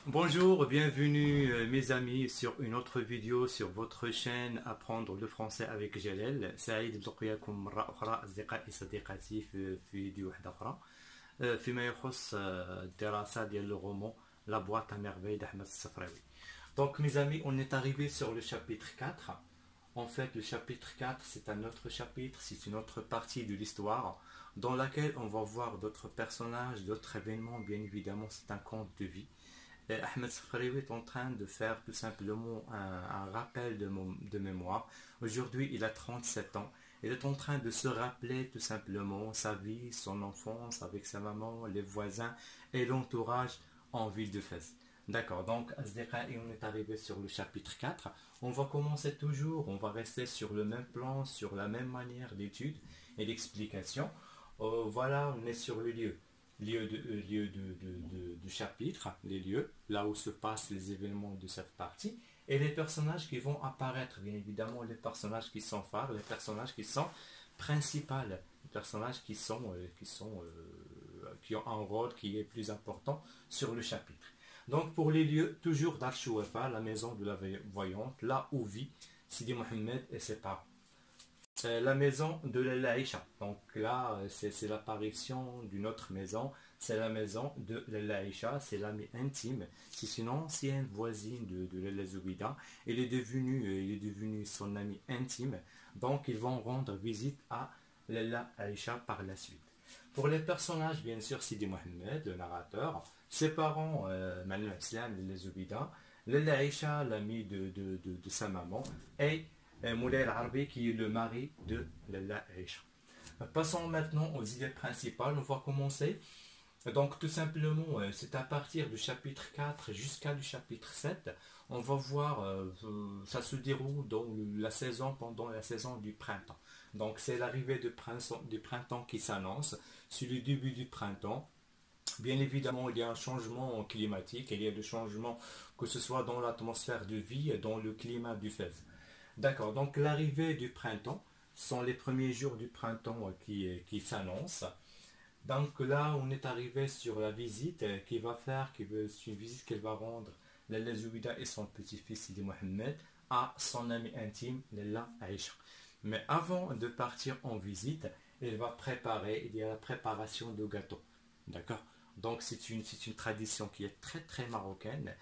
Bonjour, bienvenue mes amis sur une autre vidéo sur votre chaîne Apprendre le français avec جلال. سعيد بلقياكم مرة أخرى أصدقائي صديقاتي في فيديو واحدة أخرى فيما يخص الدراسة ديال le roman La boîte à merveilles d'Ahmed Safraoui. Donc mes amis, on est arrivé sur le chapitre 4. En fait, le chapitre 4, c'est un autre chapitre, c'est une autre partie de l'histoire dans laquelle on va voir d'autres personnages, d'autres événements. Bien évidemment, c'est un conte de vie. Et Ahmed Safraoui est en train de faire tout simplement un rappel de mémoire. Aujourd'hui, il a 37 ans. Il est en train de se rappeler tout simplement sa vie, son enfance avec sa maman, les voisins et l'entourage en ville de Fès. D'accord, donc Asdeqai, on est arrivé sur le chapitre 4. On va commencer toujours, on va rester sur le même plan, sur la même manière d'étude et d'explication. Voilà, on est sur le lieu du chapitre, les lieux, là où se passent les événements de cette partie, et les personnages qui vont apparaître, bien évidemment, les personnages qui sont phares, les personnages qui sont principaux, les personnages qui ont un rôle qui est plus important sur le chapitre. Donc pour les lieux, toujours Dar Chouafa, la maison de la voyante, là où vit Sidi Mohamed et ses parents. La maison de l'Aïcha. Donc là, c'est l'apparition d'une autre maison. C'est la maison de l'Aïcha, c'est l'amie intime. C'est une ancienne voisine de l'Azoubida. Il est devenu son ami intime. Donc ils vont rendre visite à l'Aïcha par la suite. Pour les personnages, bien sûr, Sidi Mohamed, le narrateur, ses parents, Manou Islam, l'Azoubida, l'Aïcha, l'ami de sa maman, et Moulay Al-Arbi qui est le mari de Lalla Aïcha. Passons maintenant aux idées principales. On va commencer. Donc tout simplement, c'est à partir du chapitre 4 jusqu'à le chapitre 7. On va voir, ça se déroule dans pendant la saison du printemps. Donc c'est l'arrivée du printemps qui s'annonce. C'est le début du printemps. Bien évidemment, il y a un changement climatique. Il y a des changements, que ce soit dans l'atmosphère de vie et dans le climat du Fès. D'accord, donc l'arrivée du printemps sont les premiers jours du printemps qui s'annoncent. Donc là, on est arrivé sur la visite c'est une visite qu'elle va rendre Lalla Zoubida et son petit-fils Sidi Mohamed à son ami intime Lalla Aïcha. Mais avant de partir en visite, il y a la préparation de gâteaux. D'accord, donc c'est une tradition qui est très très marocaine.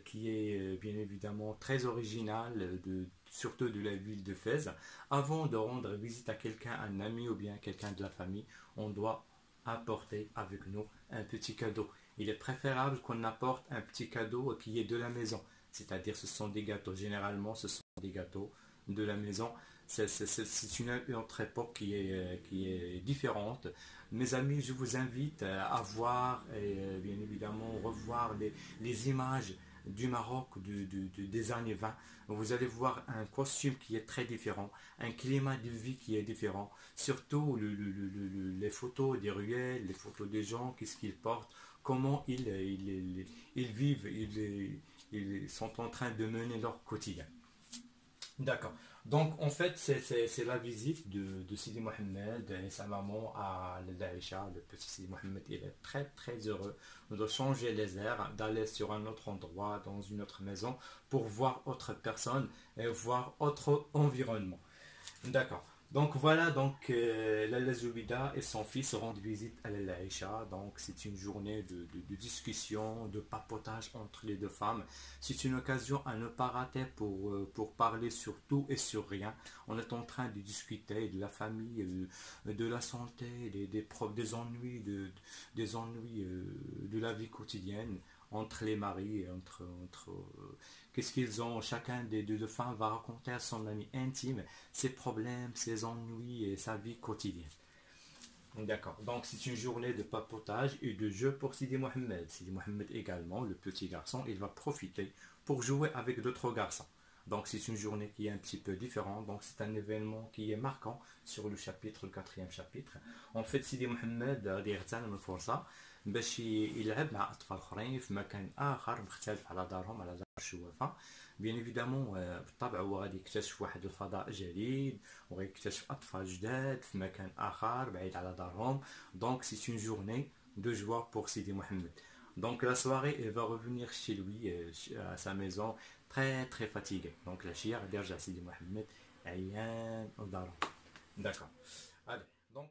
Qui est bien évidemment très original, surtout de la ville de Fès. Avant de rendre visite à quelqu'un, un ami ou bien quelqu'un de la famille, on doit apporter avec nous un petit cadeau. Il est préférable qu'on apporte un petit cadeau qui est de la maison, c'est-à-dire ce sont des gâteaux. Généralement, ce sont des gâteaux de la maison. C'est une autre époque qui est différente. Mes amis, je vous invite à voir et bien évidemment revoir les images du Maroc des années 20. Vous allez voir un costume qui est très différent, un climat de vie qui est différent, surtout les photos des ruelles, les photos des gens, qu'est-ce qu'ils portent, comment ils vivent, ils sont en train de mener leur quotidien. D'accord. Donc en fait c'est la visite de Sidi Mohamed et sa maman à l'Aïcha. Le petit Sidi Mohamed, il est très très heureux de changer les airs, d'aller sur un autre endroit, dans une autre maison, pour voir autre personne et voir autre environnement. D'accord. Donc voilà, donc Lalla Zoubida et son fils rendent visite à l'Aïcha. Donc c'est une journée de discussion, de papotage entre les deux femmes. C'est une occasion à ne pas rater pour parler sur tout et sur rien. On est en train de discuter de la famille, de la santé, des ennuis, de la vie quotidienne entre les maris, qu'est-ce qu'ils ont, chacun des deux femmes va raconter à son ami intime ses problèmes, ses ennuis et sa vie quotidienne. D'accord, donc c'est une journée de papotage et de jeu pour Sidi Mohamed. Sidi Mohamed également, le petit garçon, il va profiter pour jouer avec d'autres garçons. Donc c'est une journée qui est un petit peu différente, donc c'est un événement qui est marquant sur le quatrième chapitre. En fait, Sidi Mohamed غيغتنم الفرصة باش يلعب مع أطفال آخرين في مكان آخر مختلف على دارهم، على دار الشوافة. بيان ايفيدامون بالطبع هو غادي يكتشف واحد الفضاء جديد وغيكتشف أطفال جداد في مكان آخر بعيد على دارهم. Donc c'est une journée de joie pour Sidi Mohamed. Donc la soirée, elle va revenir chez lui, à sa maison, très très fatiguée. Donc la chia, déjà Sidi Mohamed, Ayan, Odara. D'accord. Allez, donc.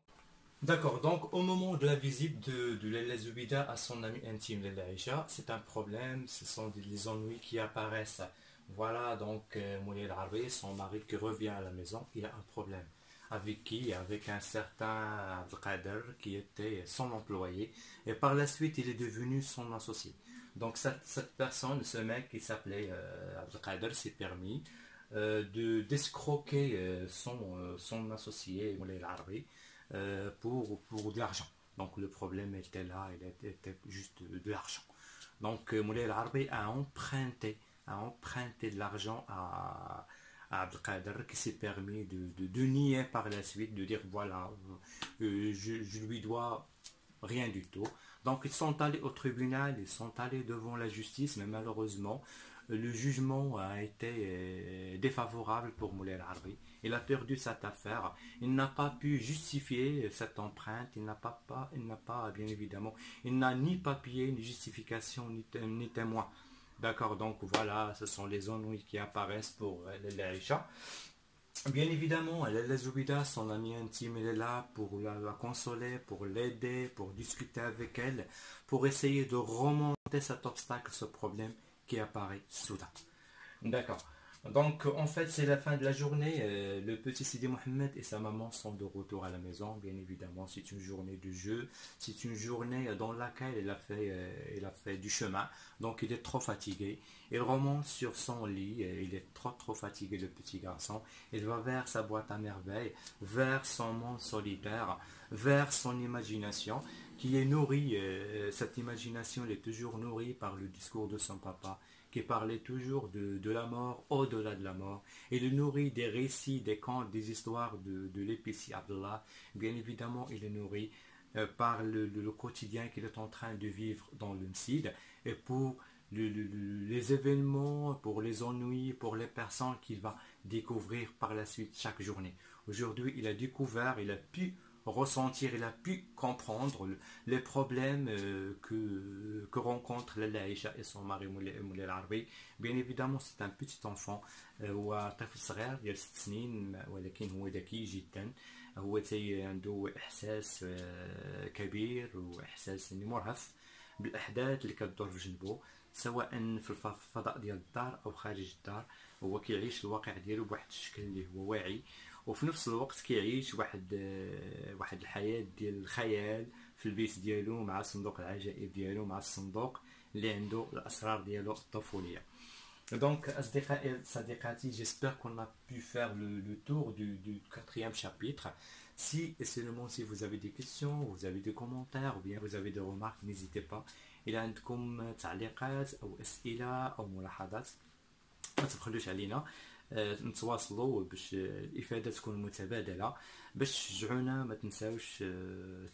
D'accord, donc au moment de la visite de Laila Zoubida à son ami intime Laila Aïcha, c'est un problème, ce sont des ennuis qui apparaissent. Voilà, donc Moulay El son mari qui revient à la maison, il a un problème. Avec qui? Avec un certain Abdelkader qui était son employé et par la suite il est devenu son associé. Donc cette personne, ce mec qui s'appelait Abdelkader s'est permis d'escroquer son associé Moulay El pour de l'argent. Donc le problème était là, il était juste de l'argent. Donc Moulay El Arbi a emprunté de l'argent à Abdelkader qui s'est permis de nier par la suite, de dire voilà, je lui dois rien du tout. Donc ils sont allés au tribunal, ils sont allés devant la justice, mais malheureusement, le jugement a été défavorable pour Moulay El-Arbi. Il a perdu cette affaire. Il n'a pas pu justifier cette empreinte. Bien évidemment, il n'a ni papier, ni justification, ni témoin. D'accord, donc voilà, ce sont les ennuis qui apparaissent pour l'Aïcha. Bien évidemment, la Zoubida, son amie intime, elle est là pour la consoler, pour l'aider, pour discuter avec elle, pour essayer de remonter cet obstacle, ce problème qui apparaît soudain. D'accord. Donc en fait c'est la fin de la journée. Le petit Sidi Mohamed et sa maman sont de retour à la maison. Bien évidemment c'est une journée de jeu. C'est une journée dans laquelle il a fait du chemin. Donc il est trop fatigué. Il remonte sur son lit. Il est trop fatigué le petit garçon. Il va vers sa boîte à merveilles, vers son monde solitaire, vers son imagination qui est nourrie. Cette imagination elle est toujours nourrie par le discours de son papa qui parlait toujours de la mort, au-delà de la mort. Il est nourri des récits, des contes, des histoires de l'épicier Abdallah. Bien évidemment, il est nourri par le quotidien qu'il est en train de vivre dans le Sid et pour les événements, pour les ennuis, pour les personnes qu'il va découvrir par la suite chaque journée. Aujourd'hui, il a découvert, il a pu ressentir, il a pu comprendre les problèmes que rencontrent Aïcha et son mari Moulay El-Arbi. Bien évidemment c'est un petit enfant هو طفل صغير ديال 6 سنين ولكن هو ذكي جدا هو عنده احساس كبير واحساس مرهف بالاحداث اللي كتدور في جنبه سواء في الفضاء ديال الدار او خارج الدار هو كيعيش الواقع ديالو بواحد الشكل اللي هو واعي وفي نفس الوقت كيعيش واحد الحياة ديال الخيال في البيت ديالو مع صندوق العجائب ديالو مع الصندوق اللي عنده الأسرار ديالو الطفولية. Donc, Sadiqati, j'espère qu'on a pu faire le tour du quatrième chapitre. Si et seulement si vous avez des questions, vous avez des commentaires ou bien vous avez des remarques, n'hésitez pas. إلى عندكم تعليقات أو أسئلة أو ملاحظات ما تبخلوش علينا. نتواصلوا باش الافاده تكون متبادله باش تشجعونا. ما تنساوش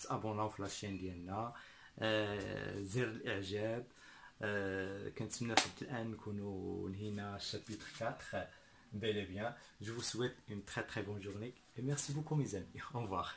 تابوناو في لاشين ديالنا زر الاعجاب. كنتمنى حتى الان نكونوا نهينا الشابيتر 4 bel et bien. Je vous souhaite une très très bonne journée et merci beaucoup mes amis. Au revoir.